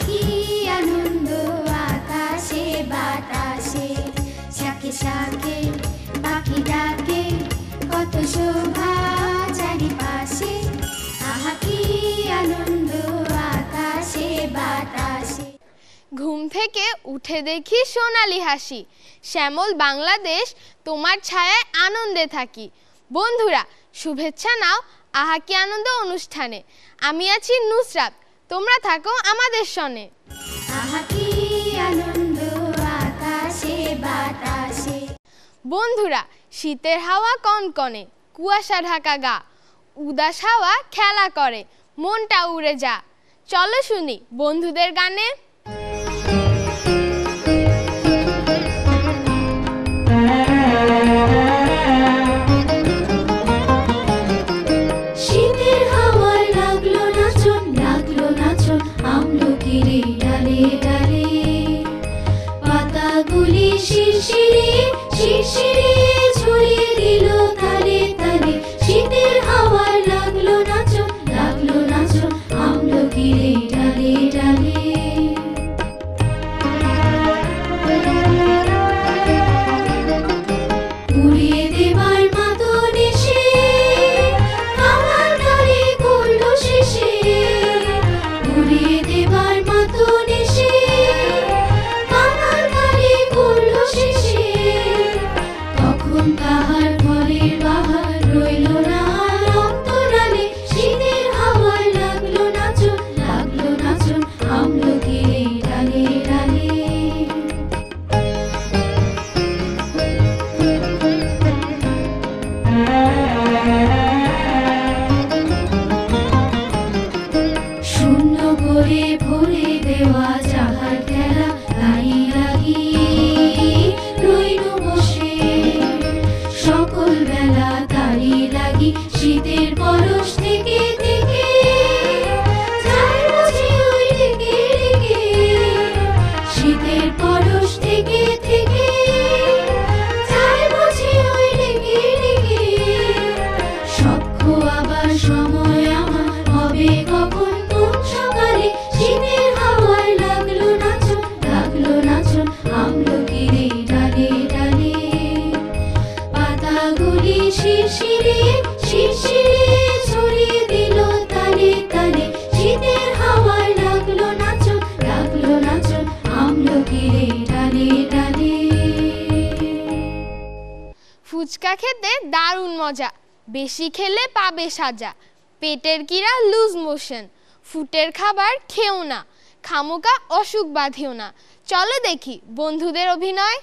কি আনন্দ আকাশে বাতাসে, শাকে শাকে পাখি ডাকে, কত শোভা চারিপাশে। আহা কি আনন্দ আকাশে বাতাসে। ঘুম থেকে উঠে দেখি সোনালি হাসি, শ্যামল বাংলাদেশ তোমার ছায়ায় আনন্দে থাকি। বন্ধুরা শুভেচ্ছা নাও আহা কি আনন্দ অনুষ্ঠানে। আমি আছি নুসরাত, তোমরা থাকো আমাদের সনে। আহা কি আনন্দ আকাশে বাতাসে। বন্ধুরা শীতের হাওয়া কনকনে, কুয়াশা ঢাকা গা, উদাস হাওয়া খেলা করে, মনটা উড়ে যা। চলো শুনি বন্ধুদের গানে। শীতের হাওয়ায় লাগলো নাচন, লাগলো নাচন আমলকিরে ডালে ডালে, পাতাগুলি শিরশিরে শিরশিরে ছড়িয়ে দিল তালে তালে। শীতের হাওয়ায় লাগলো নাচন, লাগলো নাচন আমলকিরে ডালে ডালে। উড়িয়ে দেবার মাতন এসে আমার গাড়ি করলো শেষে, উড়িয়ে দেবার মাতন এসে আমার গাড়ি করলো শেষে। তখন তাহার ঘরের বাহার রইল না অন্তরালে। শীতের হাওয়ায় লাগলো নাচন, লাগলো নাচন আমলকিরে ডালে ডালে। শূন্য করে ভরে দেওয়া যাহার খেলা, তাই লাগি রইল বসে সকল বেলা, তারই লাগি শীতের পরশ থেকে থেকে যায় বুঝি ওই ডেকে ডেকে। শীতের পরশ থেকে থেকে যায় বুঝি ওই ডেকে ডেকে। সখ্য আবার সময় আমার হবে কখন কোন সকালে। শীতের হাওয়ায় লাগলো নাচন, লাগলো নাচন আমলকিরে ডালে ডালে, পাতাগুলি শিরশিরে শিরশিরে ছড়িয়ে দিল তালে তালে। শীতের হাওয়ায় লাগলো নাচন, লাগলো নাচন আমলকিরে ডালে ডালে। ফুচকা খেতে দারুণ মজা, বেশি খেলে পাবে সাজা। পেটের কিরা লুজ মোশন, ফুটের খাবার খেও না, খামোকা অসুখ বাঁধিও না। চলো দেখি বন্ধুদের অভিনয়।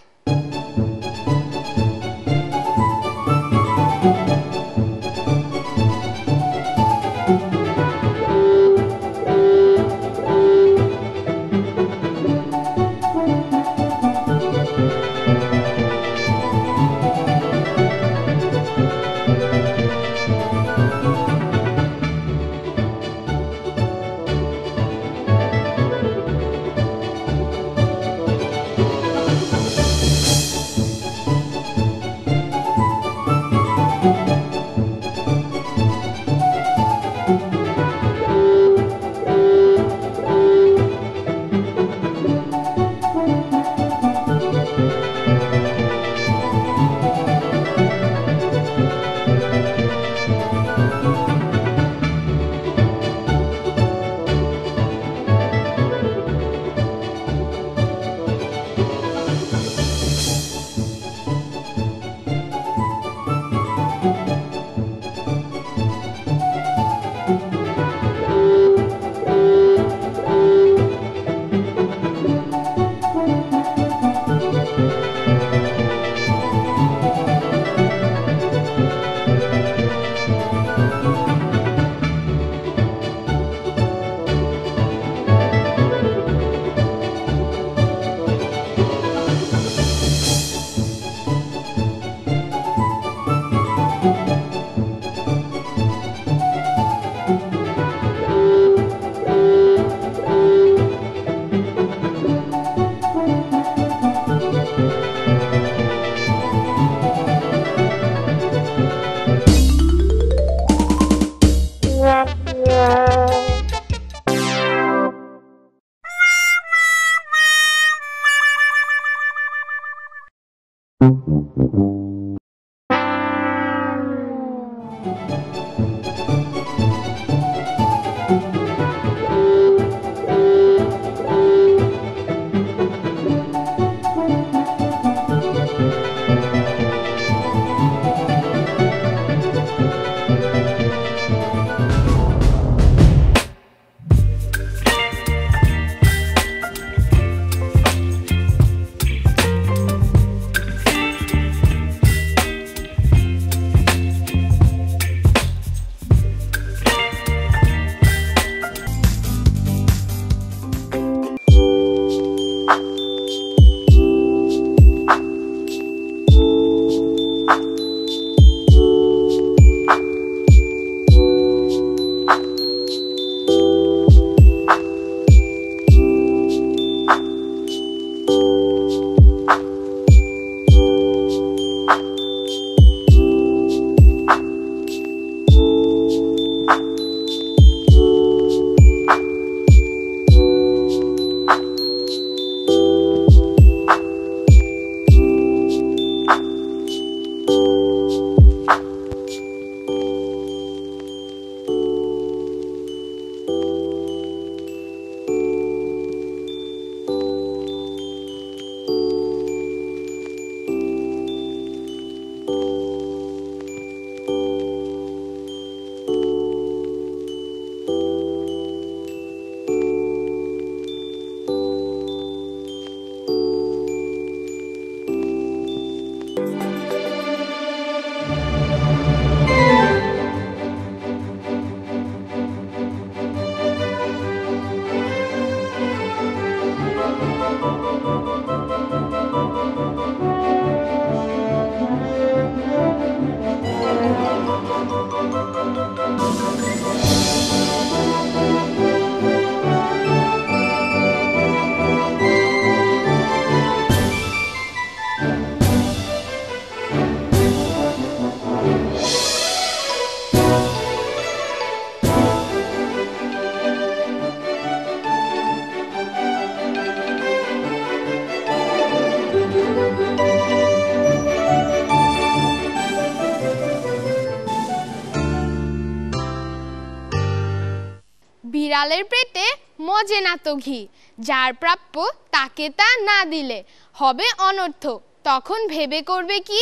বিড়ালের পেটে মজে না তো ঘি, যার প্রাপ্য তাকে তা না দিলে হবে অনর্থ, তখন ভেবে করবে কি?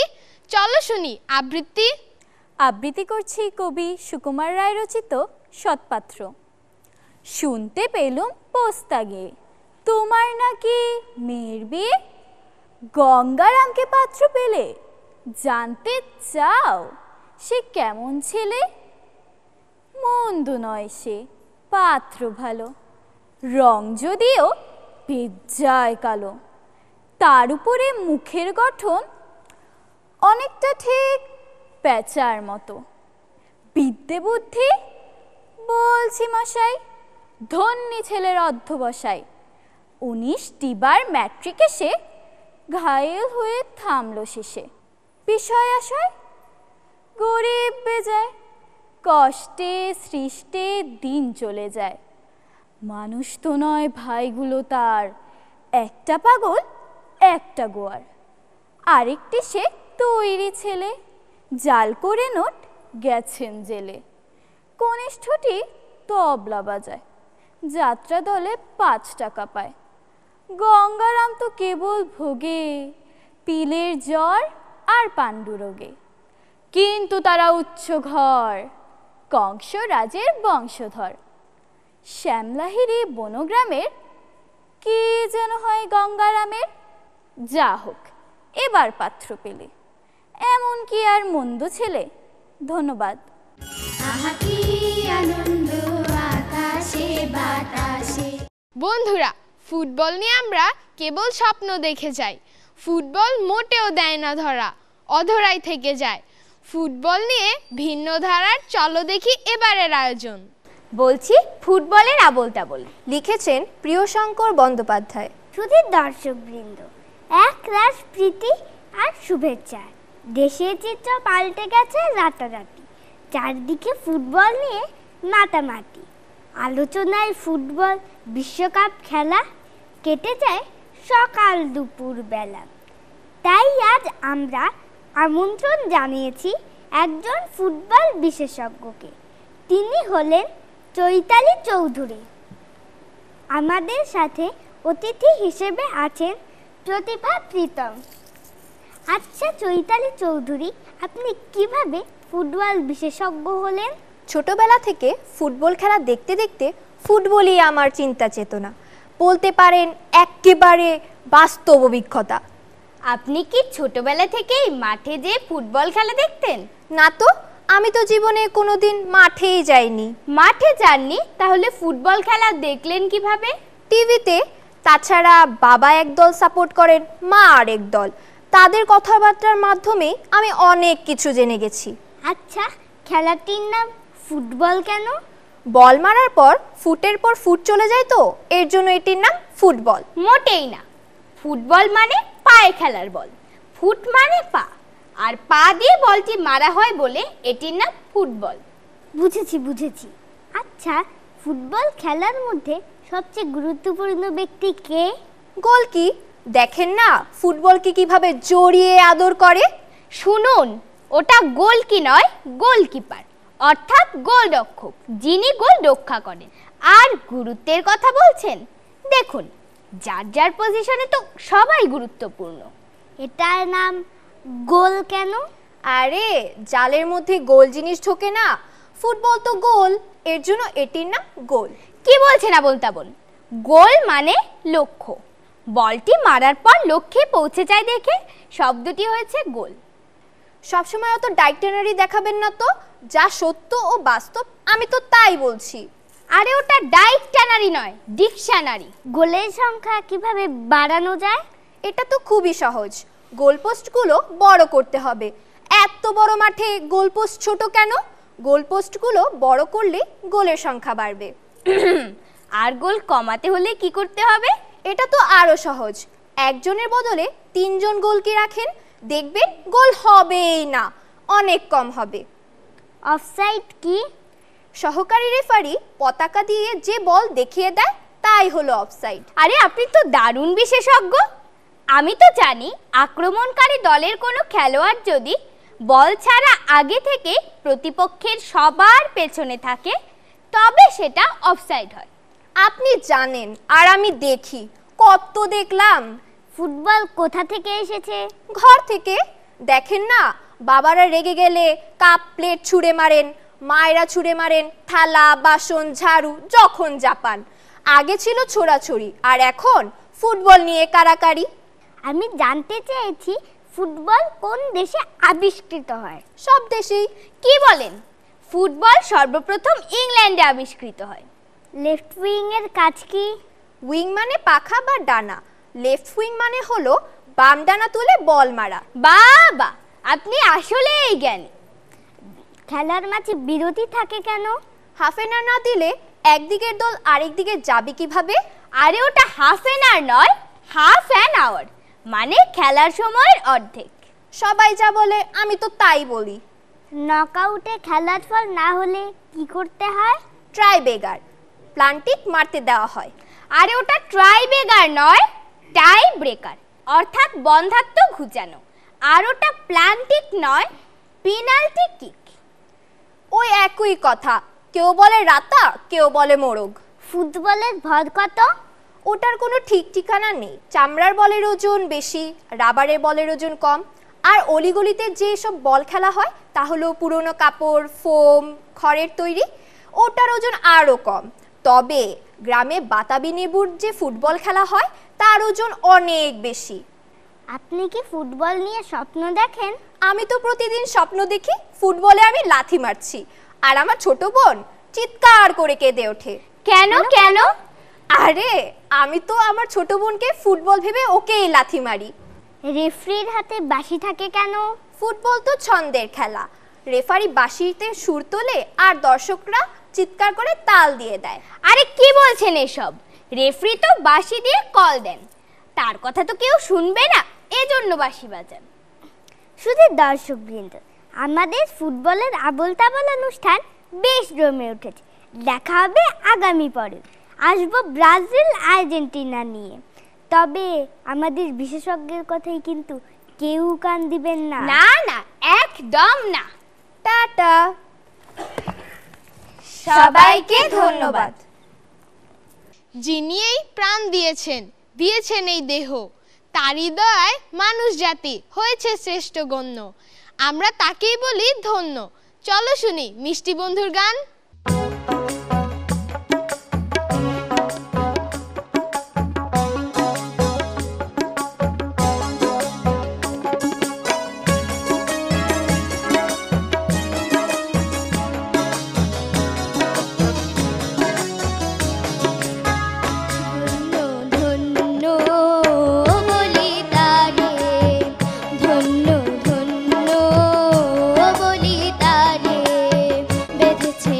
চলো শুনি আবৃত্তি। আবৃত্তি করছি কবি সুকুমার রায় রচিত সৎপাত্র। শুনতে পেলুম পোস্তা গিয়ে তোমার নাকি মেয়ের বিয়ে, গঙ্গারামকে পাত্র পেলে জানতে চাও সে কেমন ছেলে? মন্দ নয় সে, পাত্র ভালো, রং যদিও বেজায় কালো, তার উপরে মুখের গঠন অনেকটা ঠিক পেঁচার মতো। বিদ্যে বুদ্ধি বলছি মশাই, ধন্যী ছেলের অধ্যবসায়। 19টি বার ম্যাট্রিকে সে ঘায়েল হয়ে থামলো শেষে। বিষয় আশয় গরিব বেজায়, কষ্টে সৃষ্টে দিন চলে যায়। মানুষ তো নয় ভাইগুলো তার, একটা পাগল একটা গোয়ার। আরেকটি সে তৈরি ছেলে, জাল করে নোট গেছেন জেলে। কনিষ্ঠটি তবলা বাজায়, যাত্রা দলে 5 টাকা পায়। গঙ্গারাম তো কেবল ভোগে পিলের জ্বর আর পাণ্ডুরোগে, কিন্তু তারা উচ্চ ঘর, কংস রাজের বংশধর। শ্যামলাহিরি বনগ্রামের কি যেন হয় গঙ্গারামের। যা হোক, এবার পাত্র পেলে, এমন কি আর মন্দ ছেলে। ধন্যবাদ। আহা কি আনন্দ আকাশে বাতাসে। বন্ধুরা, ফুটবল নিয়ে আমরা কেবল স্বপ্ন দেখে যাই, ফুটবল মোটেও দেয় না ধরা, অধরাই থেকে যায়। ফুটবল নিয়ে ভিন্ন ধারার চলো দেখি এবারের আয়োজন। বলছি ফুটবলের আবোল তাবোল, লিখেছেন প্রিয়শঙ্কর বন্দ্যোপাধ্যায়। শুধুই দর্শকবৃন্দ, এক রাশ প্রীতি আর শুভেচ্ছা। দেশের চিত্র পাল্টে গেছে রাতারাতি, চারদিকে ফুটবল নিয়ে মাতামাতি। আলোচনায় ফুটবল বিশ্বকাপ খেলা, কেটে যায় সকাল দুপুর বেলা। তাই আজ আমরা আমন্ত্রণ জানিয়েছি একজন ফুটবল বিশেষজ্ঞকে। তিনি হলেন চৈতালি চৌধুরী। আমাদের সাথে অতিথি হিসেবে আছেন প্রতিভা প্রীতম। আচ্ছা চৈতালি চৌধুরী, আপনি কিভাবে ফুটবল বিশেষজ্ঞ হলেন? ছোটবেলা থেকে ফুটবল খেলা দেখতে দেখতে ফুটবলই আমার চিন্তা চেতনা, বলতে পারেন একেবারে বাস্তব অভিজ্ঞতা। আপনি কি ছোটবেলা থেকেই মাঠে যেয়ে ফুটবল খেলা দেখতেন? না তো, আমি তো জীবনে কোনোদিন মাঠেই যাইনি। মাঠে যাননি, তাহলে ফুটবল খেলা দেখলেন কিভাবে? টিভিতে। তাছাড়া বাবা এক দল সাপোর্ট করেন, মা আরেক দল, তাদের কথাবার্তার মাধ্যমে আমি অনেক কিছু জেনে গেছি। আচ্ছা, খেলাটির নাম ফুটবল কেন? বল মারার পর ফুটের পর ফুট চলে যায় তো, এর জন্য এটির নাম ফুটবল। মোটেই না, ফুটবল মানে পায়ে খেলার বল, ফুট মানে পা, আর পা দিয়ে বলটি মারা হয় বলে এটির নাম ফুটবল। বুঝেছি বুঝেছি। আচ্ছা, ফুটবল খেলার মধ্যে সবচেয়ে গুরুত্বপূর্ণ ব্যক্তি কে? গোলকি। দেখেন না ফুটবলকে কিভাবে জড়িয়ে আদর করে। শুনুন, ওটা গোলকি নয়, গোলকিপার, অর্থাৎ গোলরক্ষক, যিনি গোল রক্ষা করেন। আর গুরুত্বের কথা বলছেন, দেখুন যার যার পজিশনে তো সবাই গুরুত্বপূর্ণ। এটার নাম গোল কেন? আরে জালের মধ্যে গোল জিনিস ঢোকে না, ফুটবল তো গোল, এর জন্য এটির নাম গোল। কি বলছেন আবোল তাবোল? গোল মানে লক্ষ্য, বলটি মারার পর লক্ষ্যে পৌঁছে যায় দেখে শব্দটি হয়েছে গোল। সবসময় অত ডাইকশনারি দেখাবেন না তো, যা সত্য ও বাস্তব আমি তো তাই বলছি। আরে ওটা ডাইকশনারি নয়, ডিকশনারি। গোলের সংখ্যা কিভাবে বাড়ানো যায়? এটা তো খুবই সহজ, গোলপোস্টগুলো বড় করতে হবে। এত বড় মাঠে গোলপোস্ট ছোট কেন? গোলপোস্টগুলো বড় করলে গোলের সংখ্যা বাড়বে। আর গোল কমাতে হলে কি করতে হবে? এটা তো আরো সহজ, একজনের বদলে 3 জন গোলকি রাখেন, দেখবেন গোল হবেই না, অনেক কম হবে। অফসাইড কি? সহকারী রেফারি পতাকা দিয়ে যে বল দেখিয়ে দেয় তাই হলো অফসাইড। আরে আপনি তো দারুণ বিশেষজ্ঞ। আমি তো জানি আক্রমণকারী দলের কোনো খেলোয়াড় যদি বল ছাড়া আগে থেকে প্রতিপক্ষের সবার পেছনে থাকে, তবে সেটা অফসাইড হয়। আপনি জানেন আর আমি দেখি, কত দেখলাম। ফুটবল কোথা থেকে এসেছে? ঘর থেকে। দেখেন না, বাবারা রেগে গেলে কাপ প্লেট ছুঁড়ে মারেন, মায়েরা ছুঁড়ে মারেন থালা বাসন ঝাড়ু, যখন জাপান। আগে ছিল ছোড়াছড়ি, আর এখন ফুটবল নিয়ে কারাকারি। আমি জানতে চেয়েছি ফুটবল কোন দেশে আবিষ্কৃত হয়? সব দেশেই। কি বলেন? ফুটবল সর্বপ্রথম ইংল্যান্ডে আবিষ্কৃত হয়। লেফট উইং এর কাজ কি? উইং মানে পাখা বা ডানা, লেফট উইং মানে হলো বাম ডানা তুলে বল মারা। বাবা, আপনি আসলেই জ্ঞানী। খেলার মাঝে বিরতি থাকে কেন? হাফ এন আওয়ার না দিলে একদিকের দল আরেক দিকে যাবে কিভাবে? আরে ওটা হাফ এন আওয়ার নয়, হাফ অ্যান আওয়ার, মানে খেলার সময়ের অর্ধেক। সবাই যা বলে আমি তো তাই বলি। নকআউটে খেলার ফল না হলে কি করতে হয়? ট্রাই বেগার, প্লান্টিক মারতে দেওয়া হয়। আরে ওটা ট্রাই বেগার নয়, টাই ব্রেকার, অর্থাৎ বন্ধাত্ম ঘুচানো। আর ওটা প্লান্টিক নয়, পেনাল্টি কিক। ওই একই কথা, কেউ বলে রাতা, কেউ বলে মোরগ। ফুটবলের ভর কত? ওটার কোনো ঠিক ঠিকানা নেই। চামড়ার বলের ওজন বেশি, রাবারের বলের ওজন কম। আর অলিগলিতে যে সব বল খেলা হয় তা হলো পুরনো কাপড়, ফোম, খড়ের তৈরি, ওটার ওজন আরও কম। তবে গ্রামে বাতাবি নেবুর যে ফুটবল খেলা হয় তার ওজন অনেক বেশি। আপনি কি ফুটবল নিয়ে স্বপ্ন দেখেন? আমি তো প্রতিদিন স্বপ্ন দেখি ফুটবলে আমি লাথি মারছি, আর আমার ছোট বোন চিৎকার করে কেঁদে ওঠে। কেন কেন? আরে আমি তো আমার ছোট বোনকে ফুটবল ভেবে ওকেই লাথি মারি। রেফারির হাতে বাঁশি থাকে কেন? ফুটবল তো ছন্দের খেলা, রেফারি বাঁশিতে সুর তোলে আর দর্শকরা চিৎকার করে তাল দিয়ে দেয়। আরে কি বলছেন এসব? রেফারি তো বাঁশি দিয়ে কল দেন, তার কথা তো কেউ শুনবে না, এজন্য বাঁশি বাজান। শুধু দর্শকবৃন্দ, আমাদের ফুটবলের আবোল তাবোল অনুষ্ঠান বেশ জমে উঠেছে। দেখা হবে আগামী পরে। আসবো ব্রাজিল আর্জেন্টিনা নিয়ে। তবে আমাদের বিশেষজ্ঞের কথাই কিন্তু কেউ কান দিবেন না। না না, একদম না। টাটা, সবাইকে ধন্যবাদ। যিনি এই প্রাণ দিয়েছেন, দিয়েছেন এই দেহ, তারই দয়ায় মানুষ জাতি হয়েছে শ্রেষ্ঠ গণ্য। আমরা তাকেই বলি ধন্য। চলো শুনি মিষ্টি বন্ধুর গান। বেঁধেছে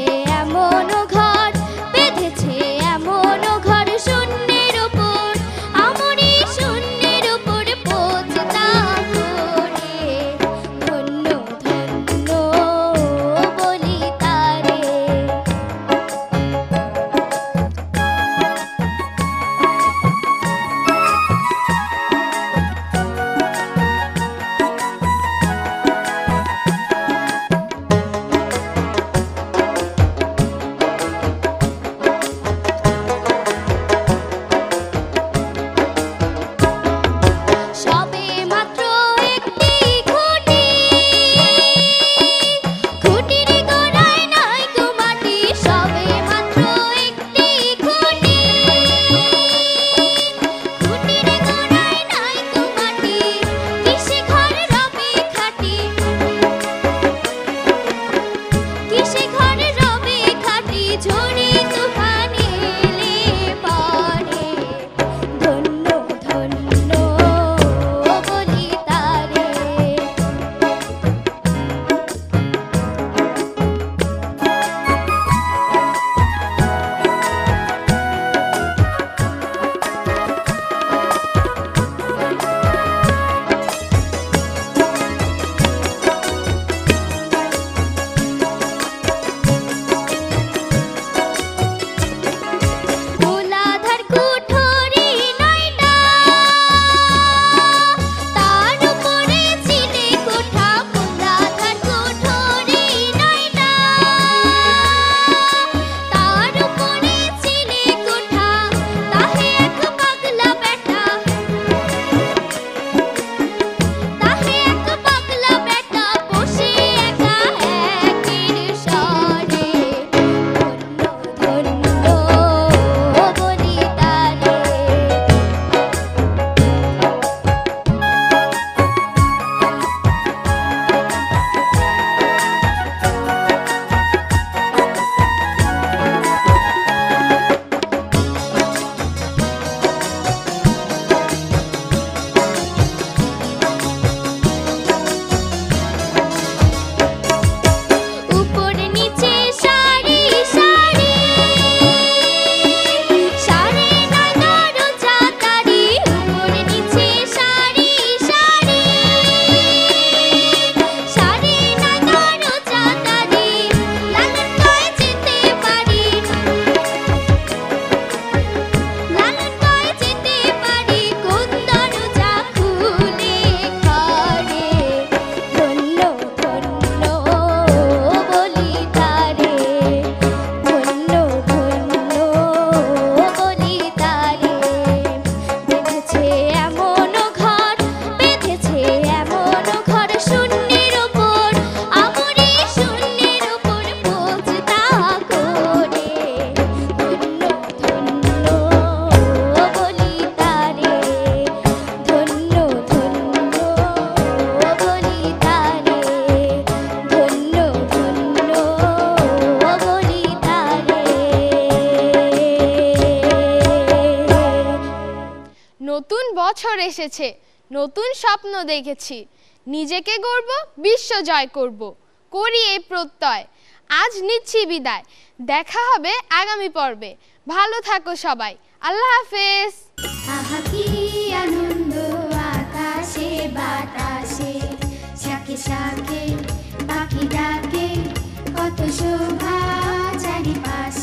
নতুন বছর এসেছে, নতুন স্বপ্ন দেখেছি, নিজেকে গড়ব, বিশ্ব জয় করব, করি এই প্রত্যয়। আজ নিচ্ছি বিদায়, দেখা হবে আগামী পর্বে। ভালো থাকো সবাই, আল্লাহ হাফেজ। আহা কি আনন্দ আকাশে বাতাসে, শাকে শাকে পাখি ডাকে, কত শোভা চারিপাশে।